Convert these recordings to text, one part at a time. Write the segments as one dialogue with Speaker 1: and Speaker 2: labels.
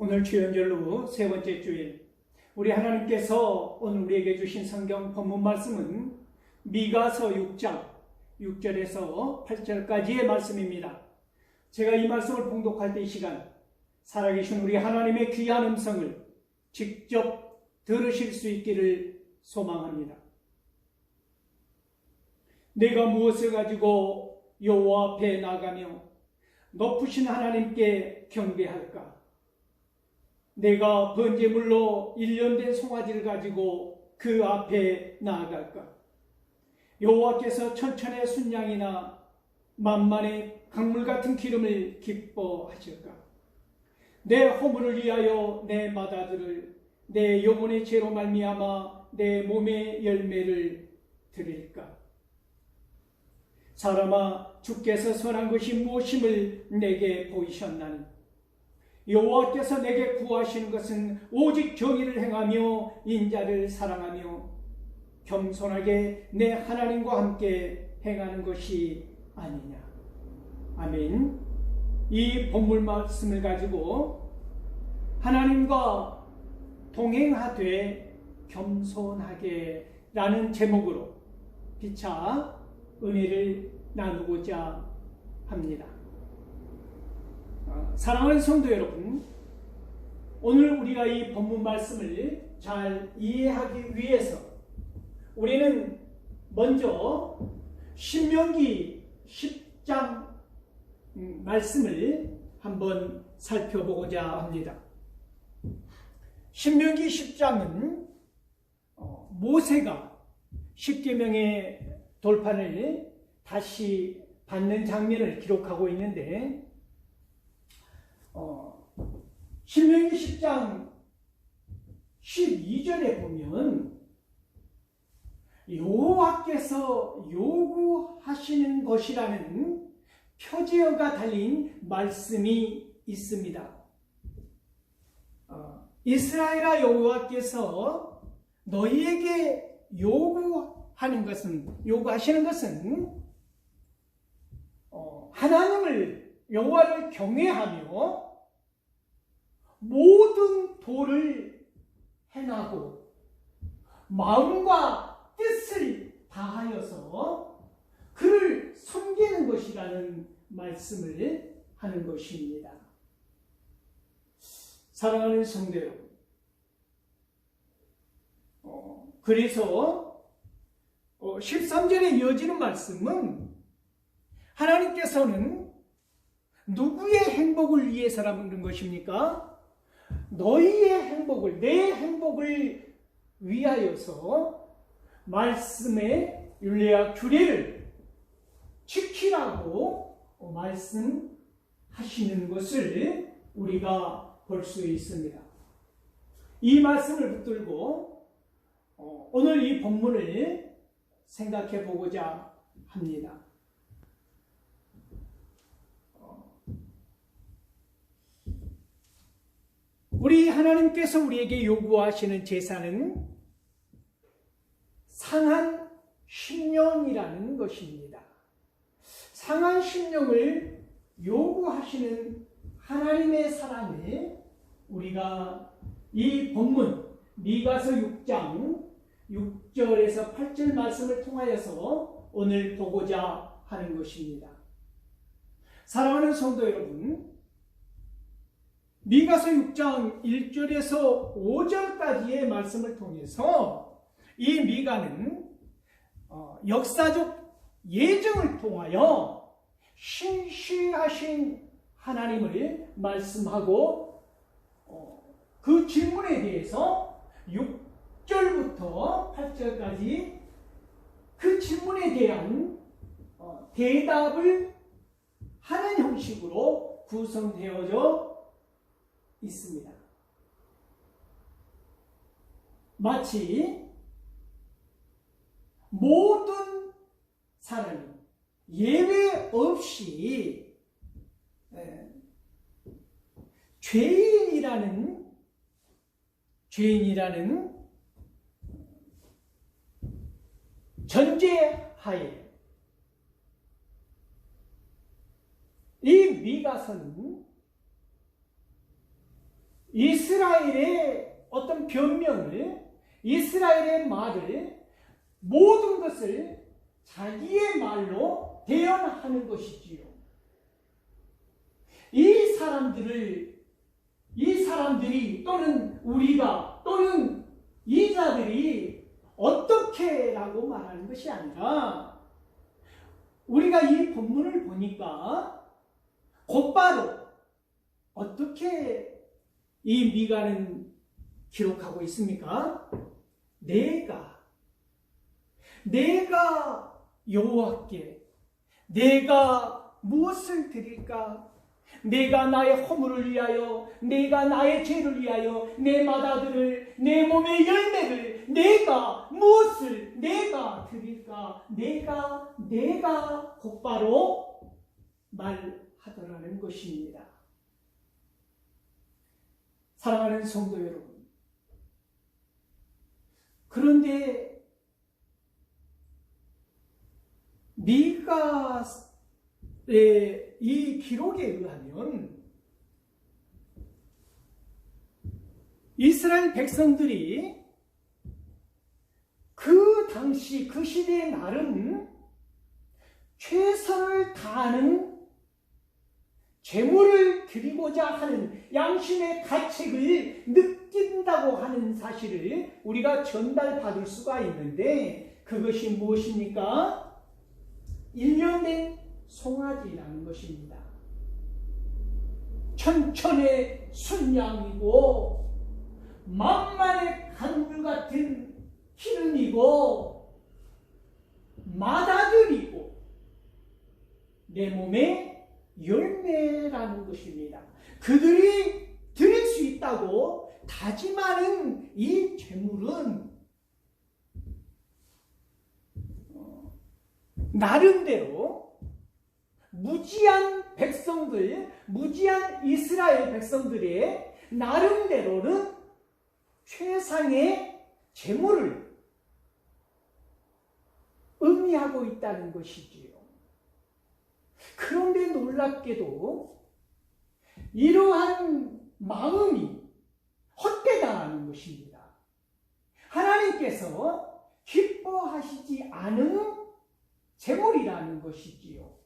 Speaker 1: 오늘 주연절로 세 번째 주일, 우리 하나님께서 오늘 우리에게 주신 성경 본문 말씀은 미가서 6장 6절에서 8절까지의 말씀입니다. 제가 이 말씀을 봉독할 때 이 시간 살아계신 우리 하나님의 귀한 음성을 직접 들으실 수 있기를 소망합니다. 내가 무엇을 가지고 여호와 앞에 나가며 높으신 하나님께 경배할까? 내가 번제물로 1년 된 송아지를 가지고 그 앞에 나아갈까? 여호와께서 천천의 순양이나 만만의 강물 같은 기름을 기뻐하실까? 내 허물을 위하여 내 마다들을, 내 영혼의 죄로 말미암아 내 몸의 열매를 드릴까? 사람아, 주께서 선한 것이 무엇임을 내게 보이셨나니 여호와께서 내게 구하시는 것은 오직 정의를 행하며 인자를 사랑하며 겸손하게 내 하나님과 함께 행하는 것이 아니냐. 아멘. 이 본문 말씀을 가지고 하나님과 동행하되 겸손하게 라는 제목으로 피차 은혜를 나누고자 합니다. 사랑하는 성도 여러분, 오늘 우리가 이 본문 말씀을 잘 이해하기 위해서 우리는 먼저 신명기 10장 말씀을 한번 살펴보고자 합니다. 신명기 10장은 모세가 십계명의 돌판을 다시 받는 장면을 기록하고 있는데, 신명기 10장 12절에 보면 여호와께서 요구하시는 것이라는 표제어가 달린 말씀이 있습니다. 이스라엘아, 여호와께서 너희에게 요구하시는 것은 하나님을, 여호와를 경외하며 모든 도를 행하고 마음과 뜻을 다하여서 그를 섬기는 것이라는 말씀을 하는 것입니다. 사랑하는 성도 여러분, 그래서 13절에 이어지는 말씀은 하나님께서는 누구의 행복을 위해서라는 것입니까? 너희의 행복을, 내 행복을 위하여서 말씀의 율례와 규례를 지키라고 말씀하시는 것을 우리가 볼 수 있습니다. 이 말씀을 붙들고 오늘 이 본문을 생각해 보고자 합니다. 우리 하나님께서 우리에게 요구하시는 제사는 상한 심령이라는 것입니다. 상한 심령을 요구하시는 하나님의 사랑을 우리가 이 본문 미가서 6장 6절에서 8절 말씀을 통하여서 오늘 보고자 하는 것입니다. 사랑하는 성도 여러분, 미가서 6장 1절에서 5절까지의 말씀을 통해서 이 미가는 역사적 예정을 통하여 신실하신 하나님을 말씀하고 그 질문에 대해서 6절부터 8절까지 그 질문에 대한 대답을 하는 형식으로 구성되어져 있습니다. 마치 모든 사람이 예외 없이 죄인이라는 전제하에 이 미가서는 이스라엘의 어떤 변명을, 이스라엘의 말을, 모든 것을 자기의 말로 대언하는 것이지요. 이 사람들이 또는 우리가 또는 이 자들이 어떻게라고 말하는 것이 아니라, 우리가 이 본문을 보니까 곧바로 어떻게 이 미가는 기록하고 있습니까? 내가 여호와께 내가 무엇을 드릴까? 내가 나의 허물을 위하여, 내가 나의 죄를 위하여, 내 맏아들을, 내 몸의 열매를, 내가 무엇을 내가 드릴까? 내가 곧바로 말하더라는 것입니다. 사랑하는 성도 여러분, 그런데 미가의 이 기록에 의하면 이스라엘 백성들이 그 당시 그 시대에 나름 최선을 다하는 제물을 드리고자 하는 양심의 가책을 느낀다고 하는 사실을 우리가 전달받을 수가 있는데, 그것이 무엇입니까? 1년 된 송아지라는 것입니다. 천천의 순양이고 만만의 간물 같은 기름이고 맏아들이고 내 몸의 열매라는 것입니다. 그들이 드릴 수 있다고 다짐하는 이 제물은 나름대로 무지한 백성들, 무지한 이스라엘 백성들의 나름대로는 최상의 제물을 의미하고 있다는 것이지요. 그런데 놀랍게도 이러한 마음이 헛되다는 것입니다. 하나님께서 기뻐하시지 않은 제물이라는 것이지요.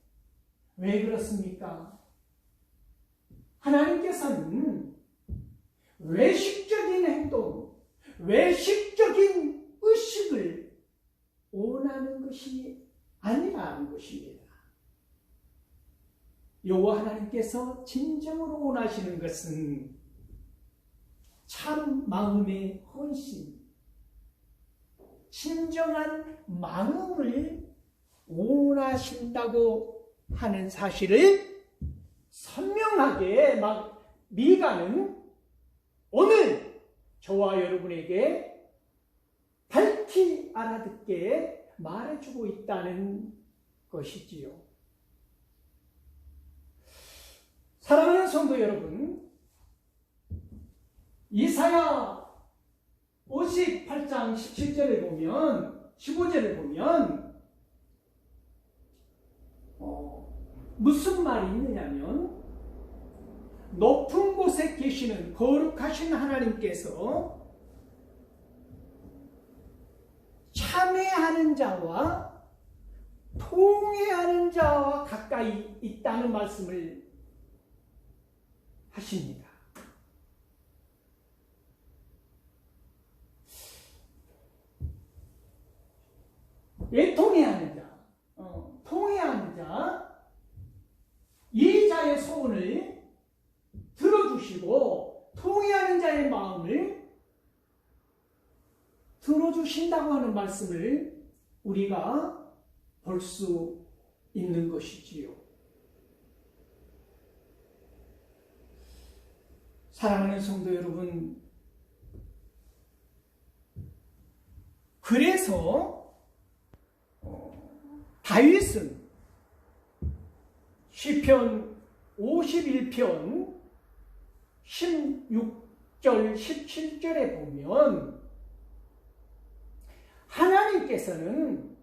Speaker 1: 왜 그렇습니까? 하나님께서는 외식적인 행동, 외식적인 의식을 원하는 것이 아니라는 것입니다. 여호와 하나님께서 진정으로 원하시는 것은 참 마음의 헌신, 진정한 마음을 원하신다고 하는 사실을 선명하게 미가는 오늘 저와 여러분에게 밝히 알아듣게 말해주고 있다는 것이지요. 사랑하는 성도 여러분, 이사야 58장 17절에 보면, 15절에 보면 무슨 말이 있느냐면, 높은 곳에 계시는 거룩하신 하나님께서 참회하는 자와 통회하는 자와 가까이 있다는 말씀을 하십니다. 왜 통회하는 자? 통회하는 자, 이 자의 소원을 들어주시고 통회하는 자의 마음을 들어주신다고 하는 말씀을 우리가 볼 수 있는 것이지요. 사랑하는 성도 여러분, 그래서 다윗은 시편 51편 16절 17절에 보면 하나님께서는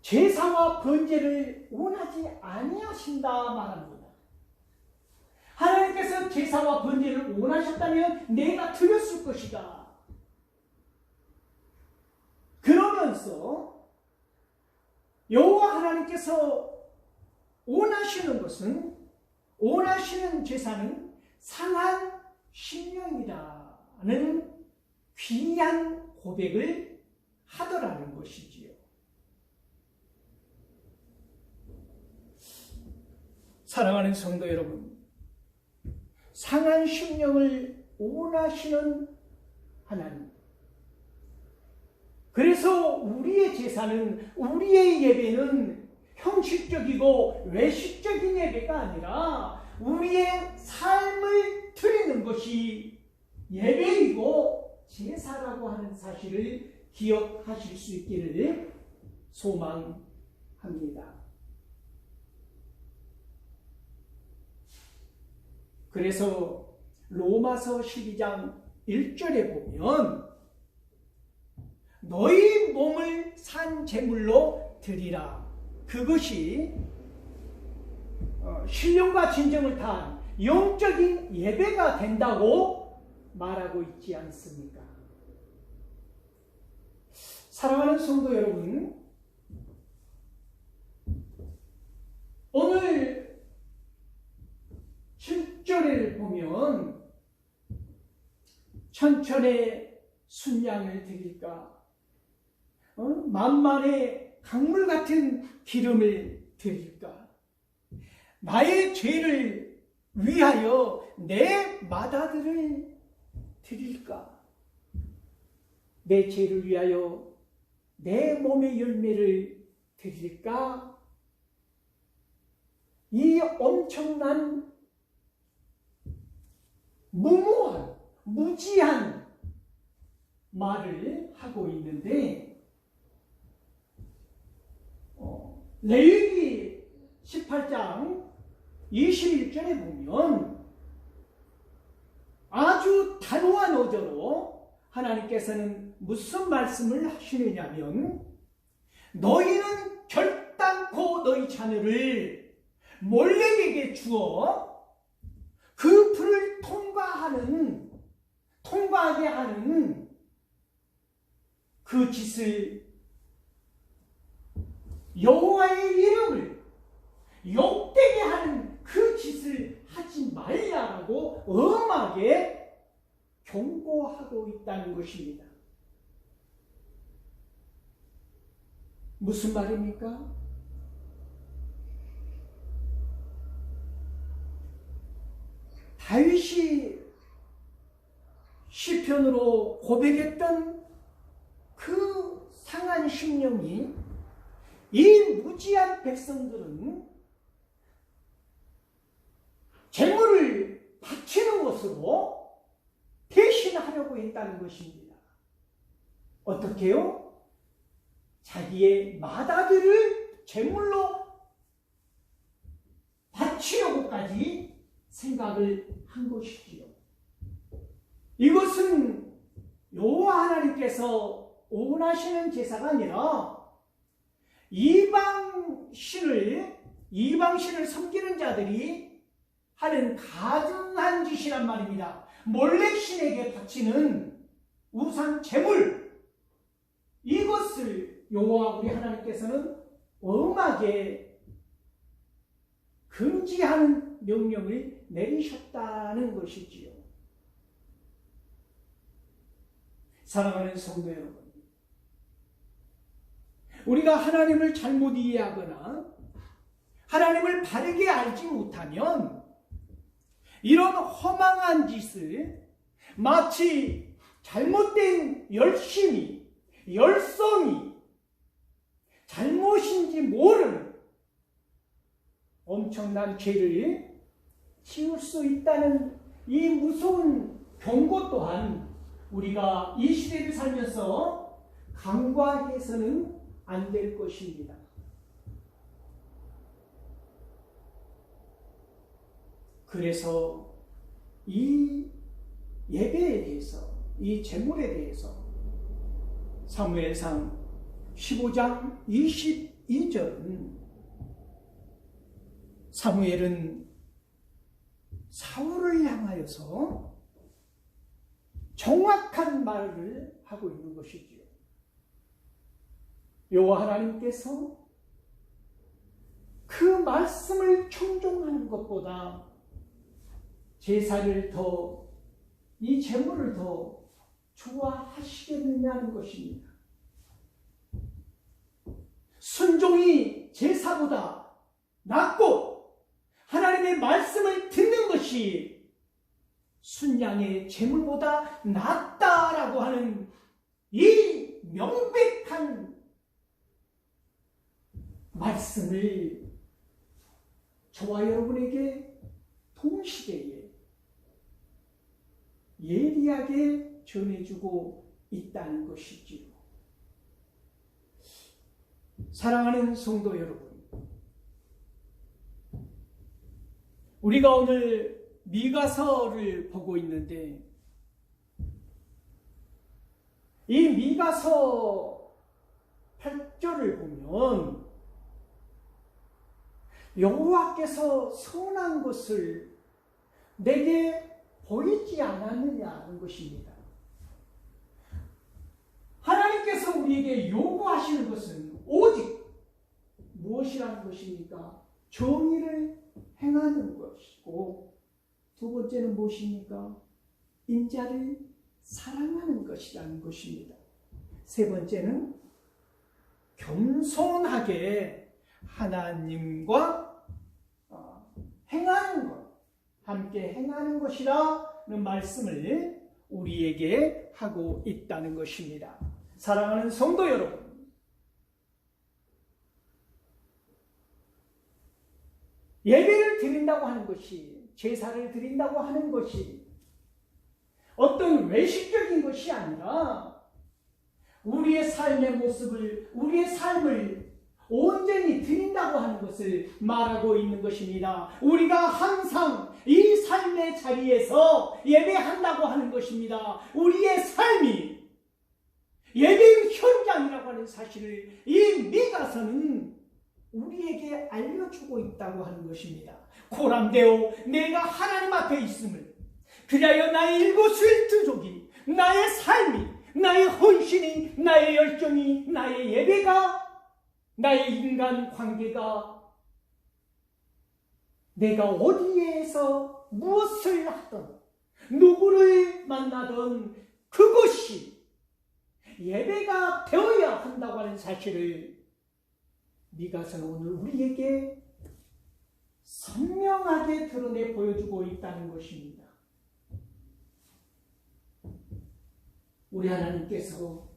Speaker 1: 제사와 번제를 원하지 아니하신다 말합니다. 하나님께서 제사와 번제를 원하셨다면 내가 드렸을 것이다. 그러면서 여호와 하나님께서 원하시는 제사는 상한 심령이라는 귀한 고백을 하더라는 것이지요. 사랑하는 성도 여러분, 상한 심령을 원하시는 하나님. 그래서 우리의 제사는, 우리의 예배는 형식적이고 외식적인 예배가 아니라 우리의 삶을 드리는 것이 예배이고 제사라고 하는 사실을 기억하실 수 있기를 소망합니다. 그래서 로마서 12장 1절에 보면 너희 몸을 산 제물로 드리라. 그것이 신령과 진정을 다한 영적인 예배가 된다고 말하고 있지 않습니까? 사랑하는 성도 여러분, 오늘 7절을 보면 천천의 순양을 드릴까? 만만의 강물 같은 기름을 드릴까? 나의 죄를 위하여 내 마다들을 드릴까? 내 죄를 위하여 내 몸의 열매를 드릴까? 이 엄청난 무모한, 무지한 말을 하고 있는데, 레위기 18장 21절에 보면 아주 단호한 어조로 하나님께서는 무슨 말씀을 하시느냐면, 너희는 결단코 너희 자녀를 몰렉에게 주어 그 불을 통과하게 하는 그 짓을, 여호와의 이름을 욕되게 하는 그 짓을 하지 말라고 엄하게 경고하고 있다는 것입니다. 무슨 말입니까? 다윗이 시편으로 고백했던 그 상한 심령이 이 무지한 백성들은 재물을 바치는 것으로 대신하려고 했다는 것입니다. 어떻게요? 자기의 마다들을 제물로 바치려고까지 생각을 한 것이지요. 이것은 여호와 하나님께서 원하시는 제사가 아니라 이방신을 섬기는 자들이 하는 가증한 짓이란 말입니다. 몰렉신에게 바치는 우상 제물, 이것을 여호와 우리 하나님께서는 엄하게 금지하는 명령을 내리셨다는 것이지요. 사랑하는 성도 여러분, 우리가 하나님을 잘못 이해하거나 하나님을 바르게 알지 못하면 이런 허망한 짓을 마치 잘못된 열심이, 열성이 잘못인지 모르는 엄청난 죄를 지을 수 있다는 이 무서운 경고 또한 우리가 이 시대를 살면서 간과해서는 안 될 것입니다. 그래서 이 예배에 대해서, 이 제물에 대해서 사무엘상 15장 22절은 사무엘은 사울을 향하여서 정확한 말을 하고 있는 것이지요. 여호와 하나님께서 그 말씀을 청종하는 것보다 제사를 더, 이 제물을 더 좋아하시겠느냐는 것입니다. 순종이 제사보다 낫고 하나님의 말씀을 듣는 것이 순양의 제물보다 낫다라고 하는 이 명백한 말씀을 저와 여러분에게 동시대에 예리하게 전해주고 있다는 것이지요. 사랑하는 성도 여러분, 우리가 오늘 미가서를 보고 있는데, 이 미가서 8절을 보면 여호와께서 선한 것을 내게 보이지 않았느냐는 것입니다. 하나님께서 우리에게 요구하시는 것은 오직 무엇이라는 것입니까? 정의를 행하는 것이고, 두 번째는 무엇입니까? 인자를 사랑하는 것이라는 것입니다. 세 번째는 겸손하게 하나님과 행하는 것, 함께 행하는 것이라는 말씀을 우리에게 하고 있다는 것입니다. 사랑하는 성도 여러분, 예배를 드린다고 하는 것이, 제사를 드린다고 하는 것이 어떤 외식적인 것이 아니라 우리의 삶의 모습을, 우리의 삶을 온전히 드린다고 하는 것을 말하고 있는 것입니다. 우리가 항상 이 삶의 자리에서 예배한다고 하는 것입니다. 우리의 삶이 예배 현장이라고 하는 사실을 이 미가서는 우리에게 알려주고 있다고 하는 것입니다. 고람되어 내가 하나님 앞에 있음을, 그리하여 나의 일거수일투족이, 나의 삶이, 나의 헌신이, 나의 열정이, 나의 예배가, 나의 인간 관계가, 내가 어디에서 무엇을 하든 누구를 만나든 그것이 예배가 되어야 한다고 하는 사실을 미가서는 오늘 우리에게 선명하게 드러내 보여주고 있다는 것입니다. 우리 하나님께서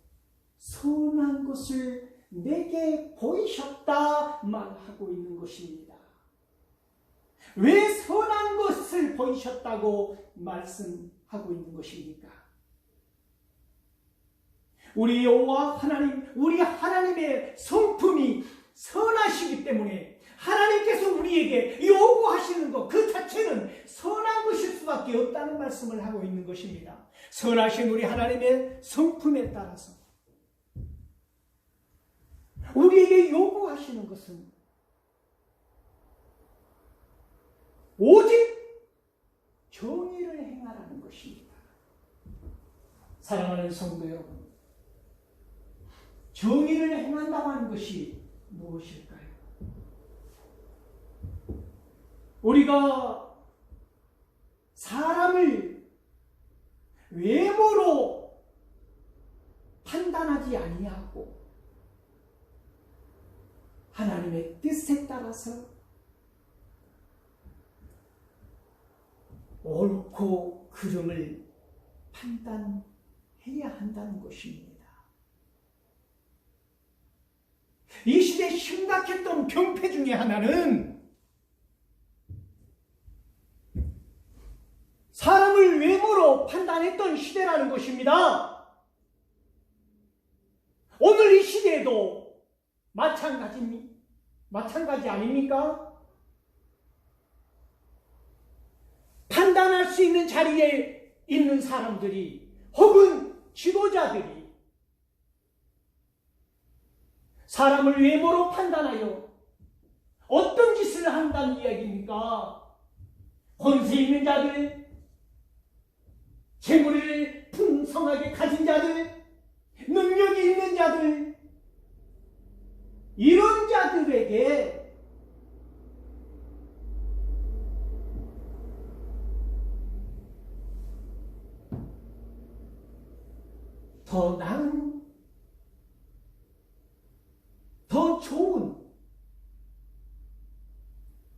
Speaker 1: 선한 것을 내게 보이셨다 말하고 있는 것입니다. 왜 선한 것을 보이셨다고 말씀하고 있는 것입니까? 우리 여호와 하나님, 우리 하나님의 성품이 선하시기 때문에 하나님께서 우리에게 요구하시는 것 그 자체는 선한 것일 수밖에 없다는 말씀을 하고 있는 것입니다. 선하신 우리 하나님의 성품에 따라서 우리에게 요구하시는 것은 오직 정의를 행하라는 것입니다. 사랑하는 성도 여러분, 정의를 행한다고 하는 것이 무엇일까요? 우리가 사람을 외모로 판단하지 아니하고 하나님의 뜻에 따라서 옳고 그름을 판단해야 한다는 것입니다. 이 시대에 심각했던 병폐 중에 하나는 사람을 외모로 판단했던 시대라는 것입니다. 오늘 이 시대에도 마찬가지 아닙니까? 판단할 수 있는 자리에 있는 사람들이 혹은 지도자들이 사람을 외모로 판단하여 어떤 짓을 한다는 이야기입니까? 권세 있는 자들, 재물을 풍성하게 가진 자들, 능력이 있는 자들, 이런 자들에게 더 나은, 더 좋은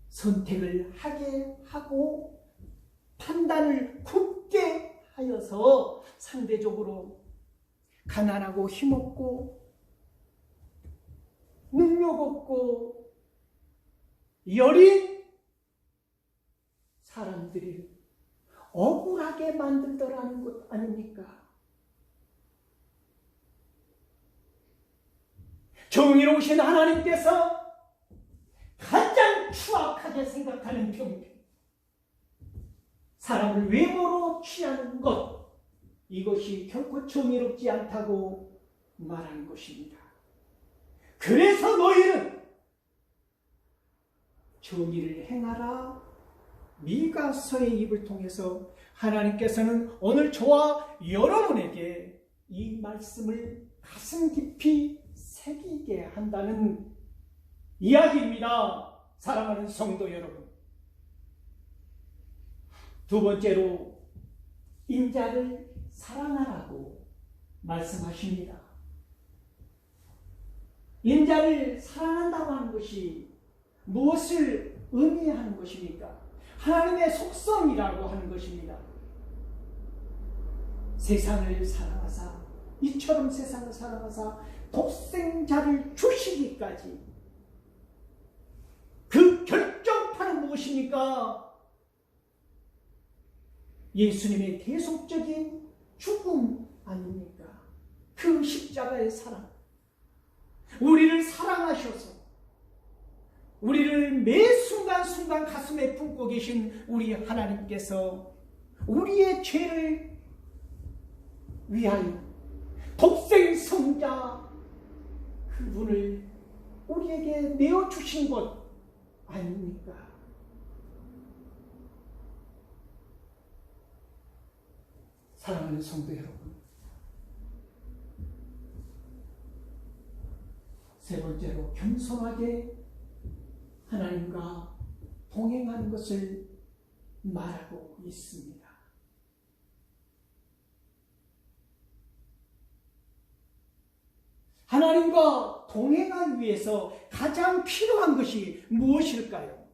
Speaker 1: 선택을 하게 하고 판단을 굳게 하여서 상대적으로 가난하고 힘없고 능력 없고 여린 사람들이 억울하게 만들더라는 것 아닙니까? 정의로우신 하나님께서 가장 추악하게 생각하는 병, 사람을 외모로 취하는 것, 이것이 결코 정의롭지 않다고 말하는 것입니다. 그래서 너희는 정의를 행하라. 미가서의 입을 통해서 하나님께서는 오늘 저와 여러분에게 이 말씀을 가슴 깊이 새기게 한다는 이야기입니다. 사랑하는 성도 여러분. 두 번째로 인자를 사랑하라고 말씀하십니다. 인자를 사랑한다고 하는 것이 무엇을 의미하는 것입니까? 하나님의 속성이라고 하는 것입니다. 세상을 사랑하사, 이처럼 세상을 사랑하사 독생자를 주시기까지, 그 결정판은 무엇입니까? 예수님의 계속적인 죽음 아닙니까? 그 십자가의 사랑, 우리를 사랑하셔서 우리를 매 순간순간 가슴에 품고 계신 우리 하나님께서 우리의 죄를 위하여 독생성자 그분을 우리에게 내어주신 것 아닙니까? 사랑하는 성도 여러분, 세 번째로 겸손하게 하나님과 동행하는 것을 말하고 있습니다. 하나님과 동행하기 위해서 가장 필요한 것이 무엇일까요?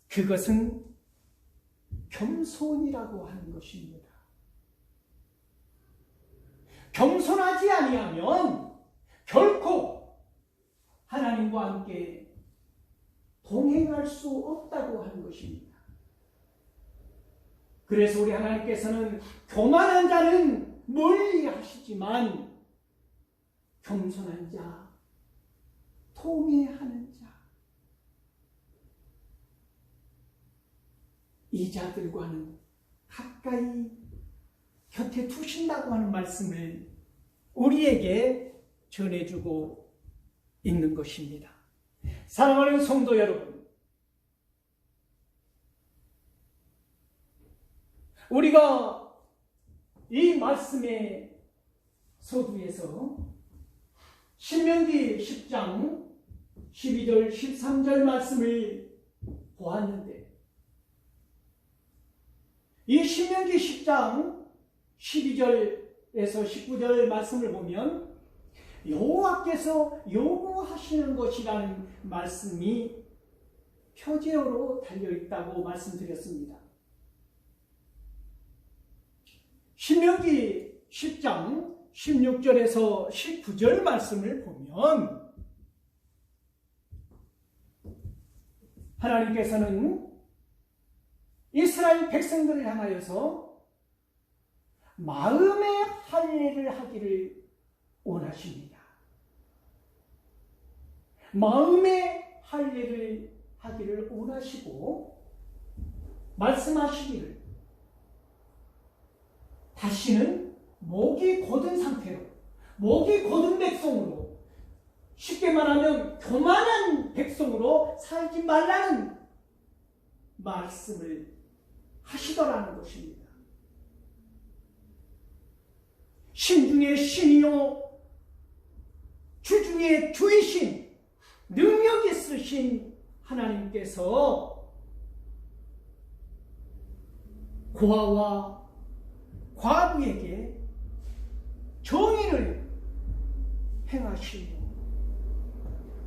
Speaker 1: 그것은 겸손이라고 하는 것입니다. 겸손하지 아니하면 결코 하나님과 함께 동행할 수 없다고 하는 것입니다. 그래서 우리 하나님께서는 교만한 자는 멀리 하시지만 겸손한 자, 통회하는 자, 이 자들과는 가까이 곁에 두신다고 하는 말씀을 우리에게 전해주고 있는 것입니다. 사랑하는 성도 여러분, 우리가 이 말씀의 서두에서 신명기 10장 12절 13절 말씀을 보았는데, 이 신명기 10장 12절에서 19절 말씀을 보면 여호와께서 요구하시는 것이라는 말씀이 표제어로 달려있다고 말씀드렸습니다. 신명기 10장 16절에서 19절 말씀을 보면 하나님께서는 이스라엘 백성들을 향하여서 마음의 할례를 하기를 원하십니다. 마음의 할례를 하기를 원하시고 말씀하시기를 다시는 목이 곧은 상태로, 목이 곧은 백성으로, 쉽게 말하면 교만한 백성으로 살지 말라는 말씀을 하시더라는 것입니다. 신 중에 신이요 주 중에 주이신 능력 있으신 하나님께서 고아와 과부에게 정의를 행하시고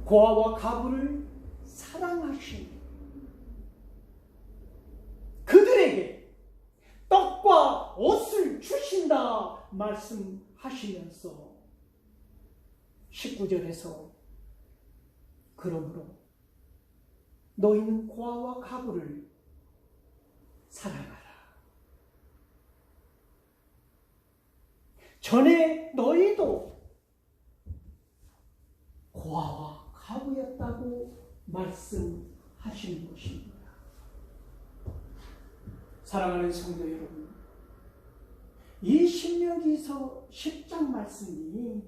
Speaker 1: 고아와 과부를 사랑하시고 그들에게 떡과 옷을 주신다 말씀하시면서 19절에서 그러므로 너희는 고아와 과부를 사랑하라. 전에 너희도 고아와 과부였다고 말씀하시는 것입니다. 사랑하는 성도 여러분, 이 신명기서 10장 말씀이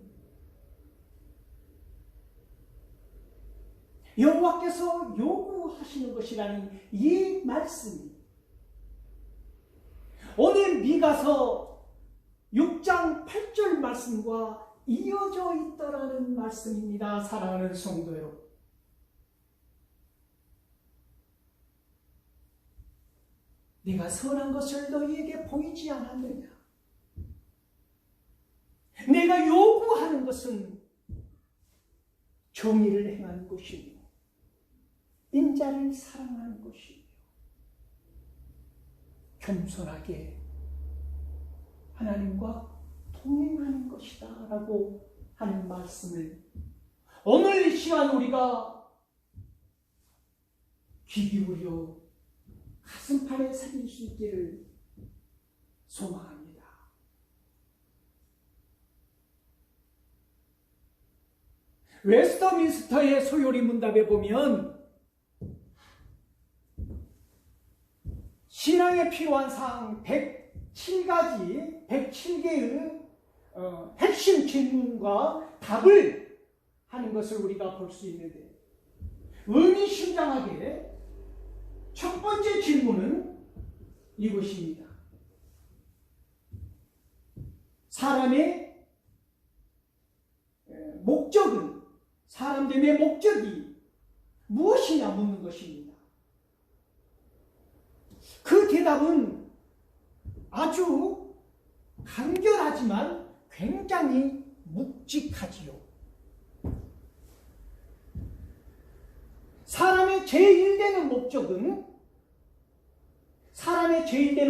Speaker 1: 여호와께서 요구하시는 것이라는 이 말씀이 오늘 미가서 6장 8절 말씀과 이어져 있더라는 말씀입니다. 사랑하는 성도 여러분, 네가 선한 것을 너희에게 보이지 않았느냐? 내가 요구하는 것은 정의를 행하는 것이며 인자를 사랑하는 것이며 겸손하게 하나님과 동행하는 것이다 라고 하는 말씀을 오늘 이 시간 우리가 귀 기울여 가슴판에 새길 수 있기를 소망합니다. 웨스터민스터의 소요리 문답에 보면 신앙에 필요한 사항 107개의 핵심 질문과 답을 하는 것을 우리가 볼 수 있는데 의미심장하게 첫 번째 질문은 이것입니다. 사람의 목적은, 사람됨의 목적이 무엇이냐 묻는 것입니다. 그 대답은 아주 간결하지만 굉장히 묵직하지요. 사람의 제일 되는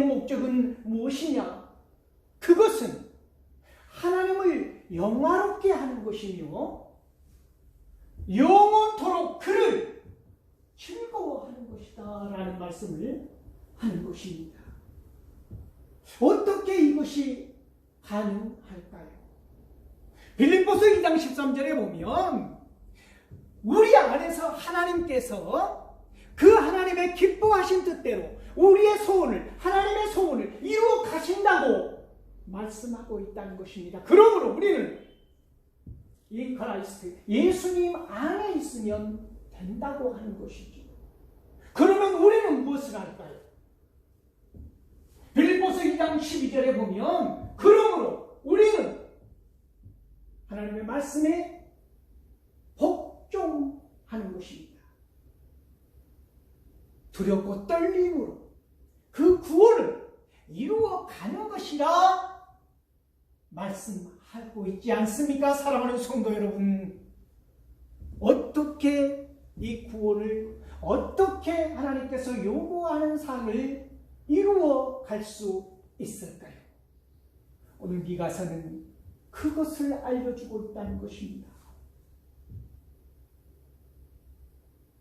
Speaker 1: 목적은 무엇이냐? 그것은 하나님을 영화롭게 하는 것이며 영원토록 그를 즐거워하는 것이다 라는 말씀을 하는 것입니다. 어떻게 이것이 가능할까요? 빌립보서 2장 13절에 보면 우리 안에서 하나님께서 그 하나님의 기뻐하신 뜻대로 우리의 소원을, 하나님의 소원을 이루어 가신다고 말씀하고 있다는 것입니다. 그러므로 우리는 이 크라이스트, 예수님 안에 있으면 된다고 하는 것이죠. 그러면 우리는 무엇을 할까요? 빌립보서 2장 12절에 보면 그러므로 우리는 하나님의 말씀에 복종하는 것입니다. 두렵고 떨림으로 그 구원을 이루어가는 것이라 말씀하고 있지 않습니까? 사랑하는 성도 여러분, 어떻게 이 구원을, 어떻게 하나님께서 요구하는 사항을 이루어 갈 수 있을까요? 오늘 미가서는 그것을 알려주고 있다는 것입니다.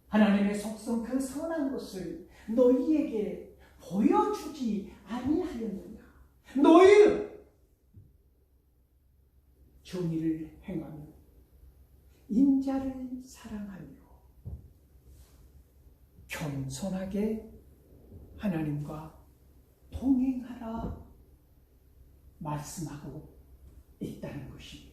Speaker 1: 하나님의 속성 그 선한 것을 너희에게 보여주지 아니하였느냐? 너희는 정의를 행하며 인자를 사랑하며 겸손하게 하나님과 동행하라 말씀하고 있다는 것입니다.